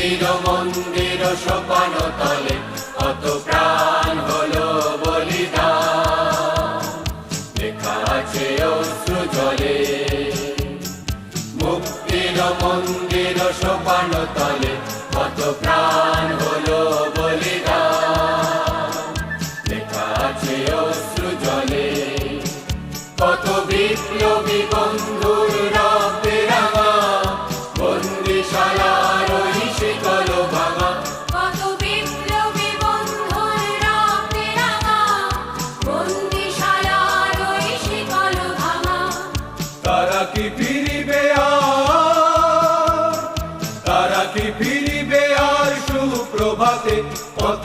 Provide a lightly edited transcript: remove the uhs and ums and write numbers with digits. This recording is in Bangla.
মুক্তির মন্দির সোপান তলে কত প্রাণ হলো বলিদান, লেখা আছে অশ্রু জলে। মুক্তির মন্দির সোপান তলে কত প্রাণ হলো বলিদান, লেখা আছে অশ্রু জলে। কত বিপ্লবী বন্ধুর রক্তে রাঙা বন্দিশালার ওই শিকল ভাঙা, কত বিপ্লবী বন্ধুর রক্তে রাঙা বন্দিশালার ওই শিকল ভাঙা। তারা কি ফিরিবে আর, তারা কি ফিরিবে আর সুপ্রভাতে, কত